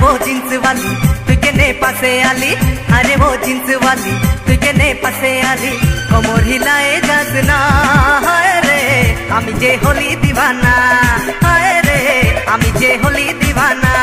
वो जींस वाली তুই কেনে পাশে আলি আরে वो जींस वाली তুই কেনে পাশে আলি কোমর হিলায়ে যাস না হায় রে আমি যে হলি দিওয়ানা হায় রে আমি যে হলি দিওয়ানা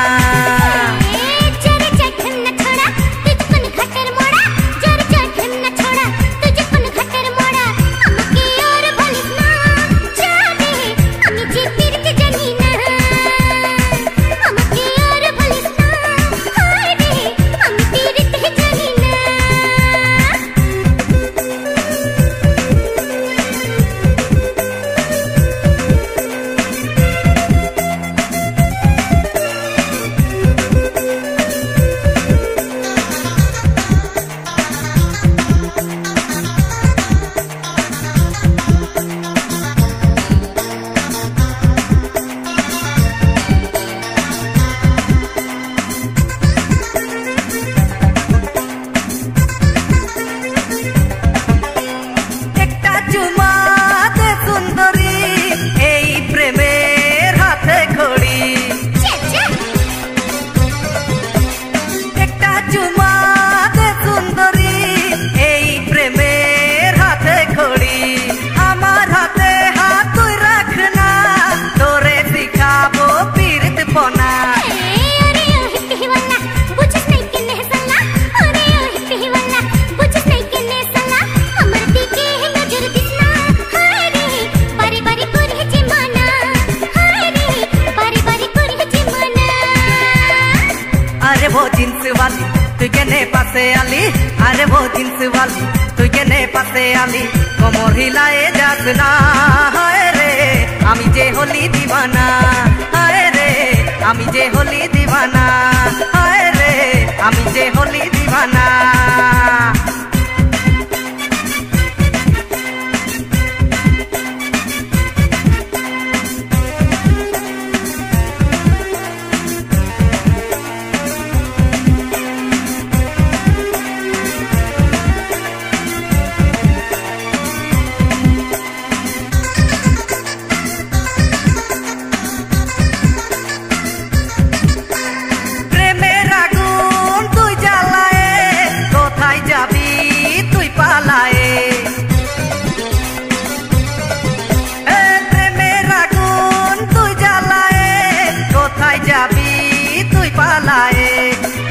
वो जींस वाली তুই কেনে পাশে আলি আরে वो जींस वाली তুই কেনে পাশে আলি কোমর হিলায়ে যাস না হায় রে আমি যে হলি দিওয়ানা হায় রে আমি যে হলি দিওয়ানা হায় রে আমি যে হলি দিওয়ানা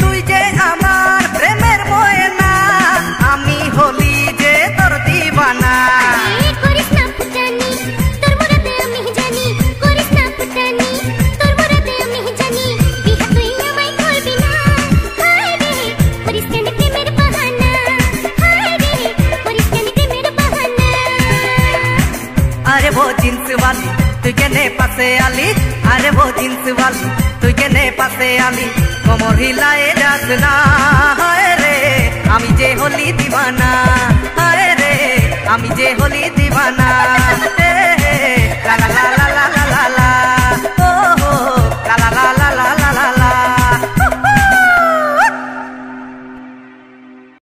তুই যে আমার প্রেমের ময়না আমি হলি যে তোর দিওয়ানা করিস না ফুটানি তোর মুরাদে আমি জানি করিস না ফুটানি তোর মুরাদে আমি জানি বিহা তুই আমায় করবি না হায় রে করিস কেন প্রেমের বাহানা হায় রে করিস কেন প্রেমের বাহানা আরে वो जींस वाली তুই কেনে পাশে আলি আরে वो जींस वाली তুই কেনে পাশে আলি কোমর হিলায়ে যাস না হায় রে আমি যে হলি দিওয়ানা হায় রে আমি যে হলি দিওয়ানা লা লা লা